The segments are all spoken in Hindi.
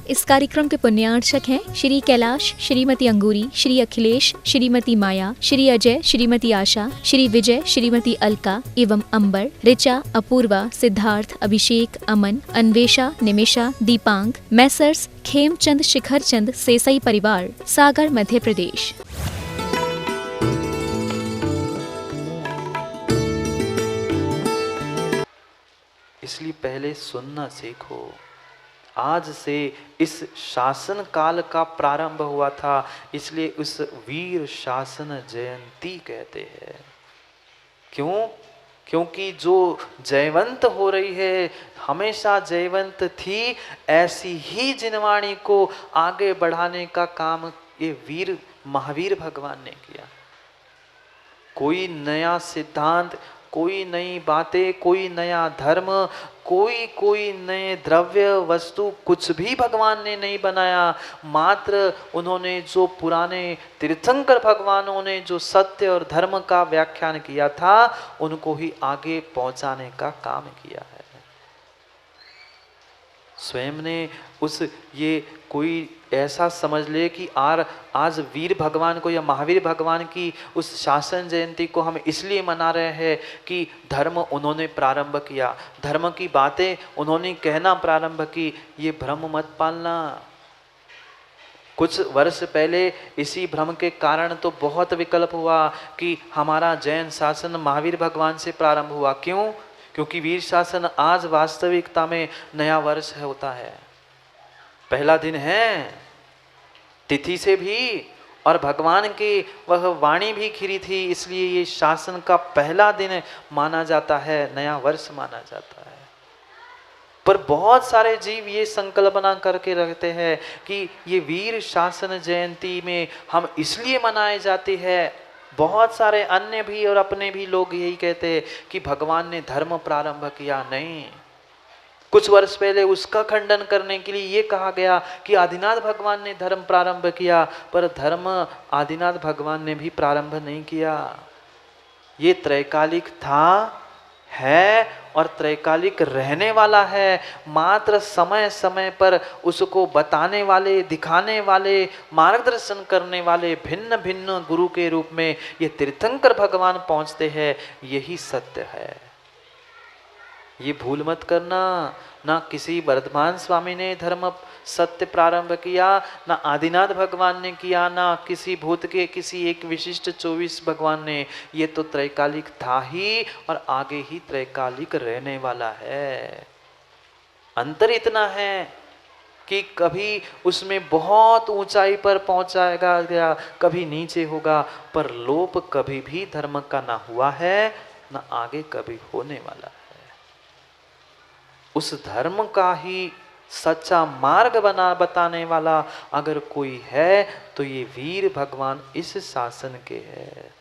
इस कार्यक्रम के पुण्यार्चक हैं श्री कैलाश, श्रीमती अंगूरी, श्री अखिलेश, श्रीमती माया, श्री अजय, श्रीमती आशा, श्री विजय, श्रीमती अलका एवं अंबर, ऋचा, अपूर्वा, सिद्धार्थ, अभिषेक, अमन, अन्वेषा, निमिषा, दीपांग, मैसर्स खेमचंद शिखरचंद सेसई परिवार, सागर, मध्य प्रदेश। इसलिए पहले सुनना सीखो। आज से इस शासन काल का प्रारंभ हुआ था, इसलिए उस वीर शासन जयंती कहते हैं। क्यों? क्योंकि जो जयवंत हो रही है, हमेशा जयवंत थी, ऐसी ही जिनवाणी को आगे बढ़ाने का काम ये वीर महावीर भगवान ने किया। कोई नया सिद्धांत, कोई नई बातें, कोई नया धर्म, कोई नए द्रव्य वस्तु कुछ भी भगवान ने नहीं बनाया। मात्र उन्होंने जो पुराने तीर्थंकर भगवानों ने जो सत्य और धर्म का व्याख्यान किया था, उनको ही आगे पहुंचाने का काम किया है। स्वयं ने उस ये कोई ऐसा समझ ले कि आज वीर भगवान को या महावीर भगवान की उस शासन जयंती को हम इसलिए मना रहे हैं कि धर्म उन्होंने प्रारंभ किया, धर्म की बातें उन्होंने कहना प्रारंभ की। ये भ्रम मत पालना। कुछ वर्ष पहले इसी भ्रम के कारण तो बहुत विकल्प हुआ कि हमारा जैन शासन महावीर भगवान से प्रारंभ हुआ। क्यों? क्योंकि वीर शासन आज वास्तविकता में नया वर्ष होता है, पहला दिन है, तिथि से भी, और भगवान की वह वाणी भी खिरी थी, इसलिए ये शासन का पहला दिन माना जाता है, नया वर्ष माना जाता है। पर बहुत सारे जीव ये संकल्पना करके रखते हैं कि ये वीर शासन जयंती में हम इसलिए मनाए जाते हैं। बहुत सारे अन्य भी और अपने भी लोग यही कहते हैं कि भगवान ने धर्म प्रारंभ किया। नहीं, कुछ वर्ष पहले उसका खंडन करने के लिए ये कहा गया कि आदिनाथ भगवान ने धर्म प्रारंभ किया, पर धर्म आदिनाथ भगवान ने भी प्रारंभ नहीं किया। ये त्रैकालिक था, है और त्रैकालिक रहने वाला है। मात्र समय समय पर उसको बताने वाले, दिखाने वाले, मार्गदर्शन करने वाले भिन्न भिन्न गुरु के रूप में ये तीर्थंकर भगवान पहुंचते हैं। यही सत्य है, ये भूल मत करना। ना किसी वर्धमान स्वामी ने धर्म सत्य प्रारंभ किया, ना आदिनाथ भगवान ने किया, ना किसी भूत के किसी एक विशिष्ट 24 भगवान ने। ये तो त्रैकालिक था ही और आगे ही त्रैकालिक रहने वाला है। अंतर इतना है कि कभी उसमें बहुत ऊंचाई पर पहुंचाएगा गया, कभी नीचे होगा, पर लोप कभी भी धर्म का ना हुआ है, ना आगे कभी होने वाला है। उस धर्म का ही सच्चा मार्ग बताने वाला अगर कोई है तो ये वीर भगवान इस शासन के हैं।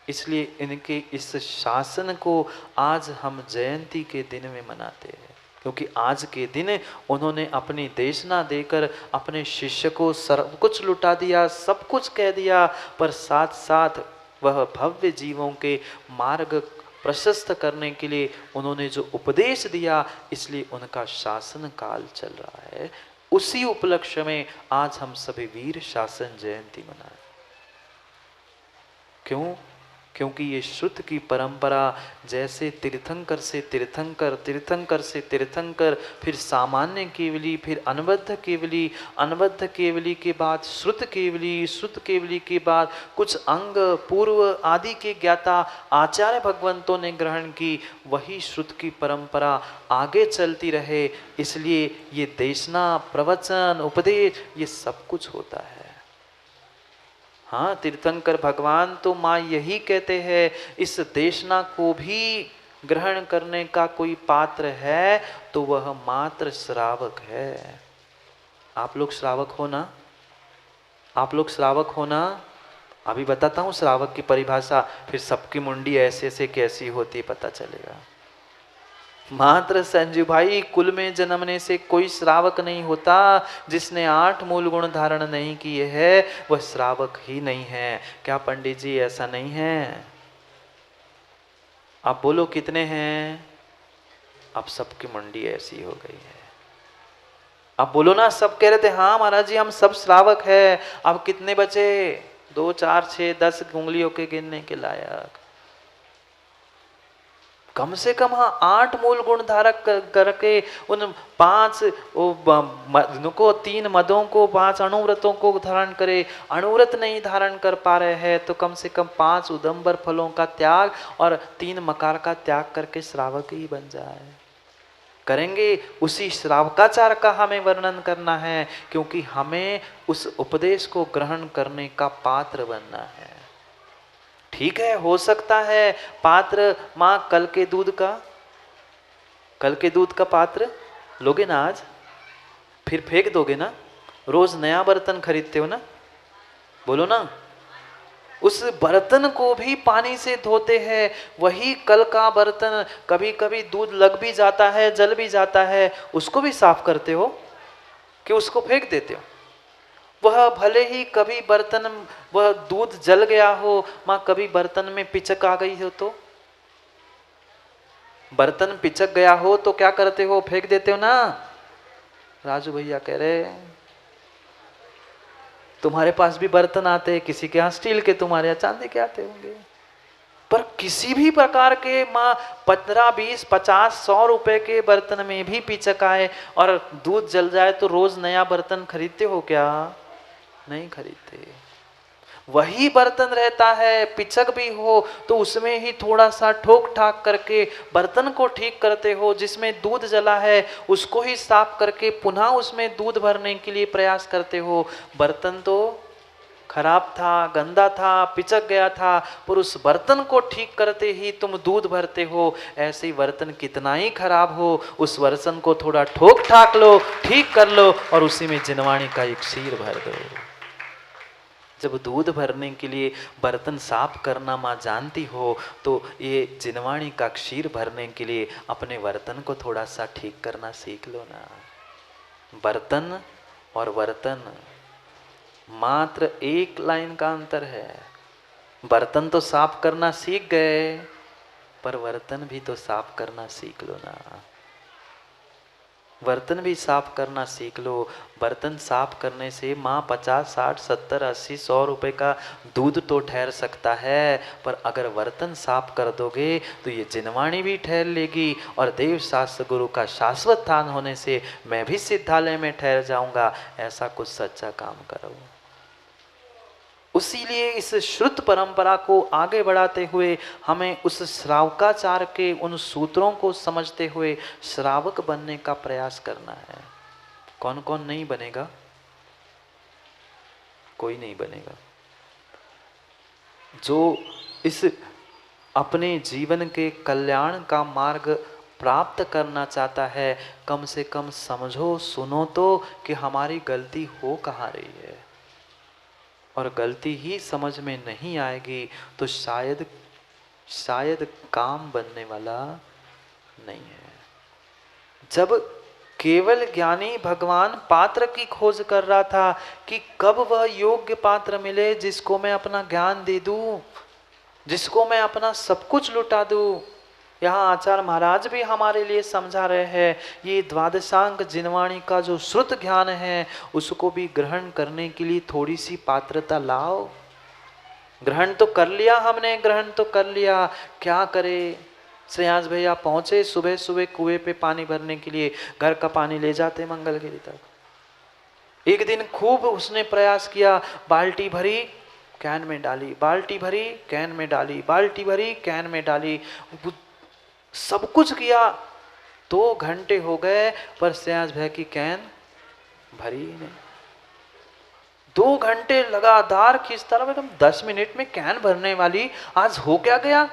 इसलिए इनके इस शासन को आज हम जयंती के दिन में मनाते हैं, क्योंकि आज के दिन उन्होंने अपनी देशना देकर अपने शिष्य को सब कुछ लुटा दिया, सब कुछ कह दिया, पर साथ साथ वह भव्य जीवों के मार्ग प्रशस्त करने के लिए उन्होंने जो उपदेश दिया, इसलिए उनका शासन काल चल रहा है। उसी उपलक्ष्य में आज हम सभी वीर शासन जयंती मनाएं। क्यों? क्योंकि ये श्रुत की परंपरा जैसे तीर्थंकर से तीर्थंकर, तीर्थंकर से तीर्थंकर, फिर सामान्य केवली, फिर अनबद्ध केवली, अनबद्ध केवली के बाद श्रुत केवली, श्रुत केवली के बाद कुछ अंग पूर्व आदि के ज्ञाता आचार्य भगवंतों ने ग्रहण की, वही श्रुत की परंपरा आगे चलती रहे। इसलिए ये देशना, प्रवचन, उपदेश, ये सब कुछ होता है। हाँ, तीर्थंकर भगवान तो माँ यही कहते हैं, इस देशना को भी ग्रहण करने का कोई पात्र है तो वह मात्र श्रावक है। आप लोग श्रावक हो ना? आप लोग श्रावक हो ना? अभी बताता हूँ श्रावक की परिभाषा, फिर सबकी मुंडी ऐसे ऐसे कैसी होती पता चलेगा। मात्र संजू भाई, कुल में जन्मने से कोई श्रावक नहीं होता। जिसने 8 मूल गुण धारण नहीं किए हैं वह श्रावक ही नहीं है। क्या पंडित जी ऐसा नहीं है? आप बोलो कितने हैं? अब सबकी मंडी ऐसी हो गई है। अब बोलो ना, सब कह रहे थे हाँ महाराज जी हम सब श्रावक है। अब कितने बचे? 2 4 6 10 उंगलियों के गिनने के लायक। कम से कम हाँ 8 मूल गुण धारक करके उन 5 को 3 मदों को 5 अणुव्रतों को धारण करे। अणुव्रत नहीं धारण कर पा रहे हैं तो कम से कम 5 उदंबर फलों का त्याग और 3 मकार का त्याग करके श्रावक ही बन जाए। करेंगे उसी श्रावकाचार का हमें वर्णन करना है, क्योंकि हमें उस उपदेश को ग्रहण करने का पात्र बनना है। ठीक है, हो सकता है पात्र माँ कल के दूध का पात्र लोगे ना आज, फिर फेंक दोगे ना? रोज नया बर्तन खरीदते हो ना, बोलो ना। उस बर्तन को भी पानी से धोते हैं, वही कल का बर्तन कभी कभी दूध लग भी जाता है, जल भी जाता है, उसको भी साफ करते हो कि उसको फेंक देते हो? वह भले ही कभी बर्तन वह दूध जल गया हो, माँ कभी बर्तन में पिचक आ गई हो तो बर्तन पिचक गया हो तो क्या करते हो? फेंक देते हो ना। राजू भैया कह रहे तुम्हारे पास भी बर्तन आते हैं, किसी के यहाँ स्टील के, तुम्हारे यहाँ चांदी के आते होंगे, पर किसी भी प्रकार के माँ 15 20 50 100 रुपए के बर्तन में भी पिचक आए और दूध जल जाए तो रोज नया बर्तन खरीदते हो क्या? नहीं खरीदते। वही बर्तन रहता है, पिचक भी हो तो उसमें ही थोड़ा सा ठोक ठाक करके बर्तन को ठीक करते हो। जिसमें दूध जला है उसको ही साफ करके पुनः उसमें दूध भरने के लिए प्रयास करते हो। बर्तन तो खराब था, गंदा था, पिचक गया था, पर उस बर्तन को ठीक करते ही तुम दूध भरते हो। ऐसे ही बर्तन कितना ही खराब हो, उस बर्तन को थोड़ा ठोक ठाक लो, ठीक कर लो और उसी में जिनवाणी का एक क्षीर भर दो। जब दूध भरने के लिए बर्तन साफ करना माँ जानती हो, तो ये जिनवाणी का क्षीर भरने के लिए अपने बर्तन को थोड़ा सा ठीक करना सीख लो ना। बर्तन और बर्तन मात्र एक लाइन का अंतर है। बर्तन तो साफ करना सीख गए, पर बर्तन भी तो साफ करना सीख लो ना। बर्तन भी साफ करना सीख लो। बर्तन साफ करने से माँ 50 60 70 80 100 रुपए का दूध तो ठहर सकता है, पर अगर बर्तन साफ कर दोगे तो ये जिनवाणी भी ठहर लेगी और देव शास्त्र गुरु का शाश्वत स्थान होने से मैं भी सिद्धालय में ठहर जाऊंगा। ऐसा कुछ सच्चा काम करो। उसीलिए इस श्रुत परंपरा को आगे बढ़ाते हुए हमें उस श्रावकाचार के उन सूत्रों को समझते हुए श्रावक बनने का प्रयास करना है। कौन कौन नहीं बनेगा? कोई नहीं बनेगा। जो इस अपने जीवन के कल्याण का मार्ग प्राप्त करना चाहता है, कम से कम समझो, सुनो तो कि हमारी गलती हो कहाँ रही है। और गलती ही समझ में नहीं आएगी तो शायद काम बनने वाला नहीं है। जब केवल ज्ञानी भगवान पात्र की खोज कर रहा था कि कब वह योग्य पात्र मिले जिसको मैं अपना ज्ञान दे दूं, जिसको मैं अपना सब कुछ लुटा दूं। यहाँ आचार्य महाराज भी हमारे लिए समझा रहे हैं, ये द्वादशांग जिनवाणी का जो श्रुत ज्ञान है उसको भी ग्रहण करने के लिए थोड़ी सी पात्रता लाओ। ग्रहण तो कर लिया हमने, ग्रहण तो कर लिया, क्या करे? श्रेयांश भैया पहुंचे सुबह सुबह कुएं पे पानी भरने के लिए, घर का पानी ले जाते मंगलगिरी तक। एक दिन खूब उसने प्रयास किया, बाल्टी भरी कैन में डाली, बाल्टी भरी कैन में डाली, बाल्टी भरी कैन में डाली, सब कुछ किया। 2 घंटे हो गए पर श्रेयांश भैया की कैन भरी नहीं। 2 घंटे लगातार खींचता रहा, एकदम 10 मिनट में कैन भरने वाली, आज हो क्या गया?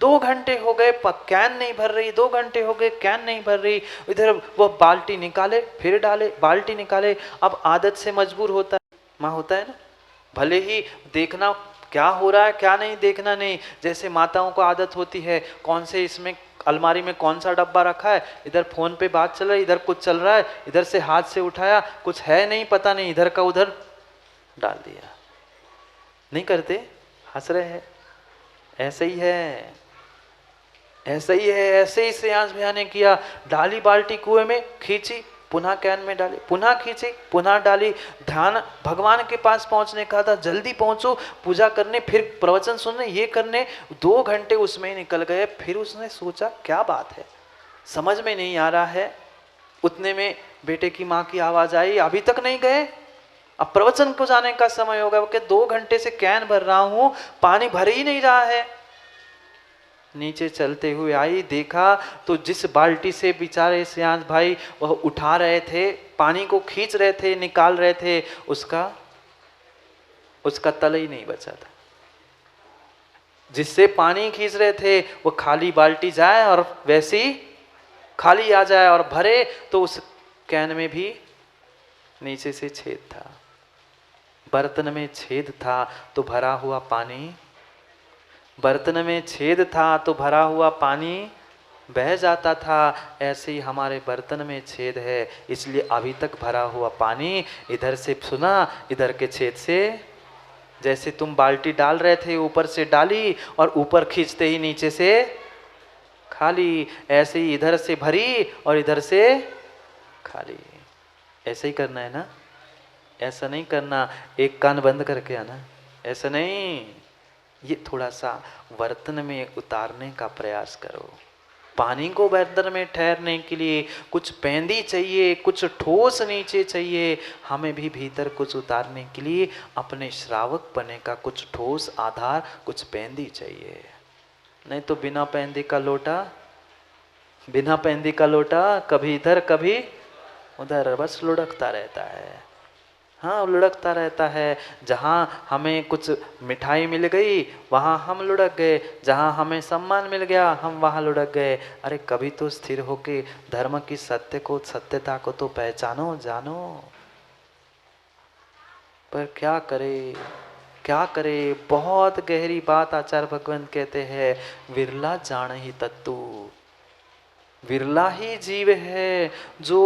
2 घंटे हो गए कैन नहीं भर रही, 2 घंटे हो गए कैन नहीं भर रही। इधर वो बाल्टी निकाले फिर डाले, बाल्टी निकाले। अब आदत से मजबूर होता है, माँ होता है ना, भले ही देखना क्या हो रहा है क्या नहीं, देखना नहीं। जैसे माताओं को आदत होती है, कौन से इसमें अलमारी में कौन सा डब्बा रखा है, इधर फोन पे बात चल रही है, इधर कुछ चल रहा है, इधर से हाथ से उठाया, कुछ है नहीं पता नहीं, इधर का उधर डाल दिया। नहीं करते? हंस रहे हैं। ऐसे ही है, ऐसे ही है। ऐसे ही श्रेयांश भैया ने किया, डाली बाल्टी कुएं में, खींची, पुनः कैन में डाली, पुनः खींची, पुनः डाली। ध्यान भगवान के पास पहुंचने का था, जल्दी पहुंचो पूजा करने, फिर प्रवचन सुनने, ये करने। 2 घंटे उसमें ही निकल गए। फिर उसने सोचा क्या बात है, समझ में नहीं आ रहा है। उतने में बेटे की माँ की आवाज आई, अभी तक नहीं गए, अब प्रवचन को जाने का समय होगा। वो 2 घंटे से कैन भर रहा हूं, पानी भर ही नहीं रहा है। नीचे चलते हुए आई, देखा तो जिस बाल्टी से बेचारे सियाज भाई वह उठा रहे थे, पानी को खींच रहे थे, निकाल रहे थे, उसका तल ही नहीं बचा था। जिससे पानी खींच रहे थे वो खाली बाल्टी जाए और वैसे ही खाली आ जाए, और भरे तो उस कैन में भी नीचे से छेद था। बर्तन में छेद था तो भरा हुआ पानी, बर्तन में छेद था तो भरा हुआ पानी बह जाता था। ऐसे ही हमारे बर्तन में छेद है, इसलिए अभी तक भरा हुआ पानी इधर से सुना, इधर के छेद से। जैसे तुम बाल्टी डाल रहे थे, ऊपर से डाली और ऊपर खींचते ही नीचे से खाली, ऐसे ही इधर से भरी और इधर से खाली। ऐसे ही करना है ना, ऐसा नहीं करना एक कान बंद करके आना, ऐसा नहीं। ये थोड़ा सा बर्तन में उतारने का प्रयास करो। पानी को बर्तन में ठहरने के लिए कुछ पेंदी चाहिए, कुछ ठोस नीचे चाहिए। हमें भी भीतर कुछ उतारने के लिए अपने श्रावक पने का कुछ ठोस आधार, कुछ पेंदी चाहिए। नहीं तो बिना पेंदी का लोटा, बिना पेंदी का लोटा कभी इधर कभी उधर बस लुढ़कता रहता है। हाँ, लुढ़कता रहता है। जहाँ हमें कुछ मिठाई मिल गई वहाँ हम लुढ़क गए, जहाँ हमें सम्मान मिल गया हम वहाँ लुढ़क गए। अरे कभी तो स्थिर होके धर्म की सत्यता को तो पहचानो, जानो। पर क्या करे, क्या करे। बहुत गहरी बात आचार्य भगवंत कहते हैं, विरला जान ही तत्तु। विरला ही जीव है जो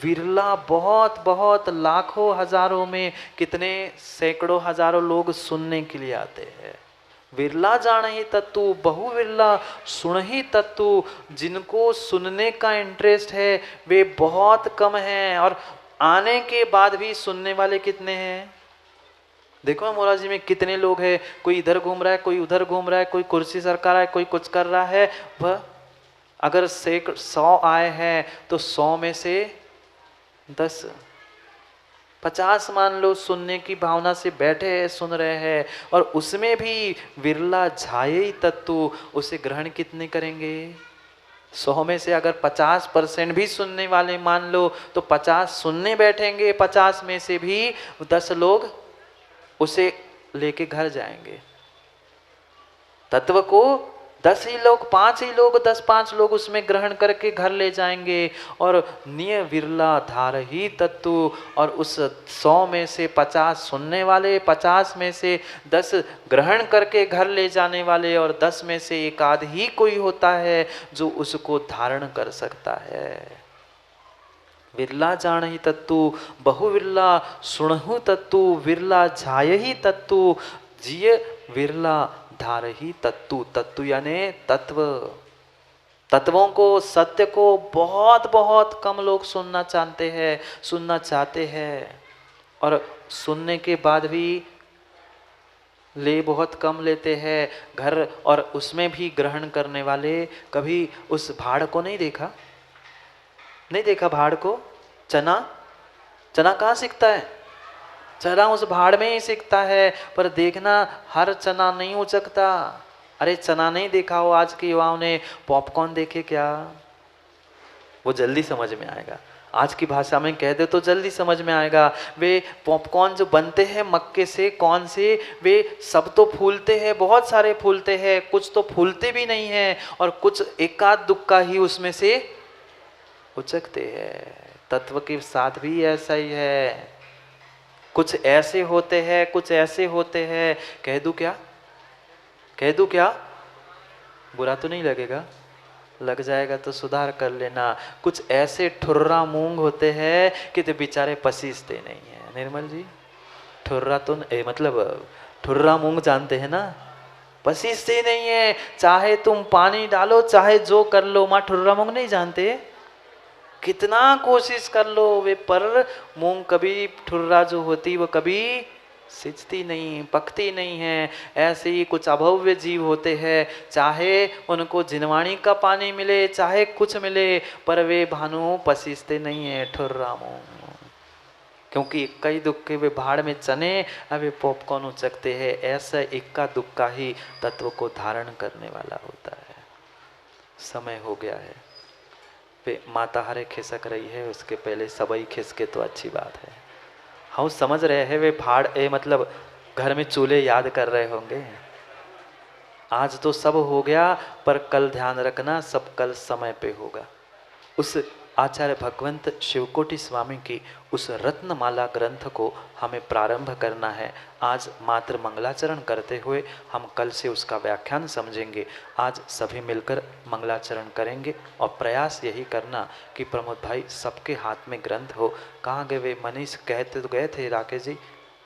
विरला, बहुत बहुत लाखों हजारों में कितने सैकड़ों हजारों लोग सुनने के लिए आते हैं। विरला जान ही तत्तु, बहु विरला सुन ही तत्तु। जिनको सुनने का इंटरेस्ट है वे बहुत कम हैं, और आने के बाद भी सुनने वाले कितने हैं। देखो मोराजी में कितने लोग हैं, कोई इधर घूम रहा है, कोई उधर घूम रहा है, कोई कुर्सी सरका रहा है, कोई कुछ कर रहा है। वह अगर 100 आए हैं तो 100 में से 10, 50 मान लो सुनने की भावना से बैठे हैं, सुन रहे हैं, और उसमें भी विरला झाये तत्तु, उसे ग्रहण कितने करेंगे। 100 में से अगर 50% भी सुनने वाले मान लो तो 50 सुनने बैठेंगे, 50 में से भी 10 लोग उसे लेके घर जाएंगे। तत्व को 10 ही लोग, 5 ही लोग, 10-5 लोग उसमें ग्रहण करके घर ले जाएंगे। और निय विरला धार ही तत्तु, और उस 100 में से 50 सुनने वाले, 50 में से 10 ग्रहण करके घर ले जाने वाले, और 10 में से एक आध ही कोई होता है जो उसको धारण कर सकता है। विरला जान ही तत्तु, बहु विरला सुनहु तत्तु, विरला झाय ही तत्तु, जिय विरला धार ही तत्तु। तत्तु यानी तत्व, तत्वों को, सत्य को बहुत बहुत कम लोग सुनना चाहते हैं, और सुनने के बाद भी ले बहुत कम लेते हैं घर, और उसमें भी ग्रहण करने वाले। कभी उस भाड़ को नहीं देखा, नहीं देखा भाड़ को। चना कहाँ सीखता है, चना उस भाड़ में ही सीखता है। पर देखना हर चना नहीं उचकता। अरे चना नहीं देखा हो आज के युवाओं ने, पॉपकॉर्न देखे क्या, वो जल्दी समझ में आएगा। आज की भाषा में कह दे तो जल्दी समझ में आएगा। वे पॉपकॉर्न जो बनते हैं मक्के से, कौन से, वे सब तो फूलते हैं, बहुत सारे फूलते हैं, कुछ तो फूलते भी नहीं है, और कुछ एकाध दुक्का ही उसमें से उचकते हैं। तत्व के साथ भी ऐसा ही है। कुछ ऐसे होते हैं, कुछ ऐसे होते हैं। कह दूं क्या, कह दूं क्या, बुरा तो नहीं लगेगा, लग जाएगा तो सुधार कर लेना। कुछ ऐसे ठुर्रा मूंग होते हैं कि तो बेचारे पसीजते नहीं है। निर्मल जी, ठुर्रा तो मतलब ठुर्रा मूंग जानते हैं ना, पसीजते नहीं है। चाहे तुम पानी डालो, चाहे जो कर लो, माँ ठुर्रा मूंग नहीं जानते, कितना कोशिश कर लो वे पर मूंग कभी ठुर्रा जो होती वो कभी सिजती नहीं, पकती नहीं है। ऐसे ही कुछ अभव्य जीव होते हैं, चाहे उनको जिनवाणी का पानी मिले चाहे कुछ मिले, पर वे भानु पसीजते नहीं है ठुर्रा मूंग। क्योंकि इक्का ही दुक्के वे भाड़ में चने वे पॉपकॉर्न उचकते हैं। ऐसा इक्का दुक्का ही तत्व को धारण करने वाला होता है। समय हो गया है, वे माता हरे खिसक रही है, उसके पहले सबई खिसके तो अच्छी बात है। हम समझ रहे हैं वे भाड़ मतलब घर में चूल्हे याद कर रहे होंगे। आज तो सब हो गया, पर कल ध्यान रखना सब कल समय पे होगा। उस आचार्य भगवंत शिवकोटि स्वामी की उस रत्नमाला ग्रंथ को हमें प्रारंभ करना है। आज मात्र मंगलाचरण करते हुए हम कल से उसका व्याख्यान समझेंगे। आज सभी मिलकर मंगलाचरण करेंगे और प्रयास यही करना कि प्रमोद भाई सबके हाथ में ग्रंथ हो। कहाँ गए वे मनीष? कहते तो गए थे राकेश जी,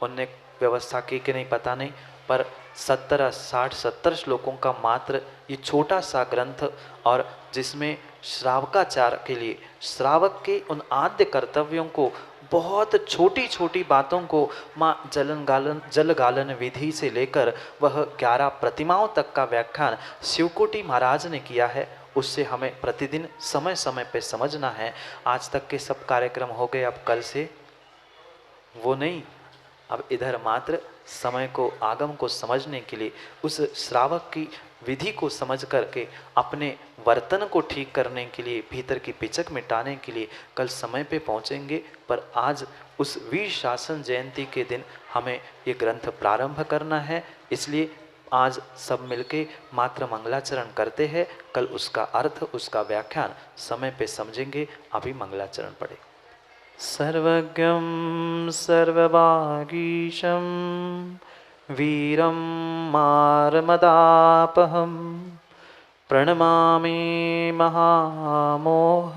उनने व्यवस्था की कि नहीं पता नहीं, पर 60-70 श्लोकों का मात्र ये छोटा सा ग्रंथ, और जिसमें श्रावकाचार के लिए श्रावक के उन आद्य कर्तव्यों को, बहुत छोटी छोटी बातों को माँ जल गालन विधि से लेकर वह 11 प्रतिमाओं तक का व्याख्यान शिवकोटि महाराज ने किया है। उससे हमें प्रतिदिन समय समय पे समझना है। आज तक के सब कार्यक्रम हो गए, अब कल से वो नहीं, अब इधर मात्र समय को, आगम को समझने के लिए, उस श्रावक की विधि को समझ करके अपने वर्तन को ठीक करने के लिए, भीतर की पिचक मिटाने के लिए कल समय पे पहुंचेंगे। पर आज उस वीर शासन जयंती के दिन हमें ये ग्रंथ प्रारंभ करना है, इसलिए आज सब मिलके मात्र मंगलाचरण करते हैं। कल उसका अर्थ, उसका व्याख्यान समय पे समझेंगे। अभी मंगलाचरण पढ़े। सर्वज्ञं सर्वभागीशं वीरं मारमदापहं प्रणमामि महामोह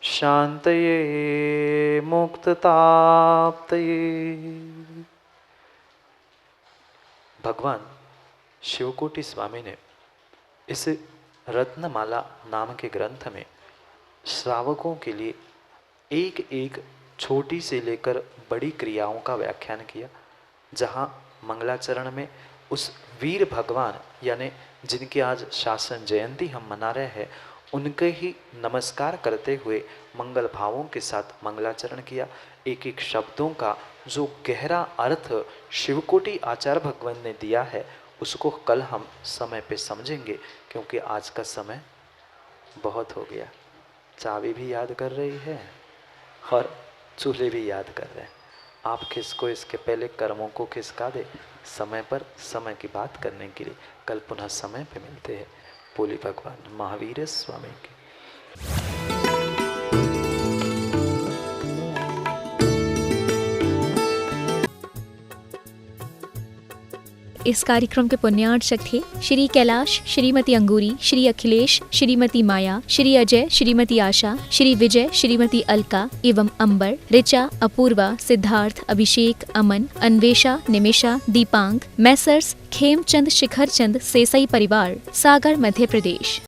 शांतये मुक्तताप्तये। भगवान शिवकोटि स्वामी ने इस रत्नमाला नाम के ग्रंथ में श्रावकों के लिए एक एक छोटी से लेकर बड़ी क्रियाओं का व्याख्यान किया। जहाँ मंगलाचरण में उस वीर भगवान यानी जिनकी आज शासन जयंती हम मना रहे हैं, उनके ही नमस्कार करते हुए मंगल भावों के साथ मंगलाचरण किया। एक एक शब्दों का जो गहरा अर्थ शिवकोटि आचार्य भगवान ने दिया है, उसको कल हम समय पे समझेंगे, क्योंकि आज का समय बहुत हो गया। चाबी भी याद कर रही है और चूल्हे भी याद कर रहे हैं। आप किसको इसके पहले कर्मों को खिसका दे, समय पर समय की बात करने के लिए कल पुनः समय पे मिलते हैं। बोले भगवान महावीर स्वामी की। इस कार्यक्रम के पुण्यार्चक थे श्री कैलाश, श्रीमती अंगूरी, श्री अखिलेश, श्रीमती माया, श्री अजय, श्रीमती आशा, श्री विजय, श्रीमती अलका एवं अंबर, ऋचा, अपूर्वा, सिद्धार्थ, अभिषेक, अमन, अन्वेषा, निमिषा, दीपांग, मैसर्स खेमचंद शिखरचंद सेसई परिवार, सागर, मध्य प्रदेश।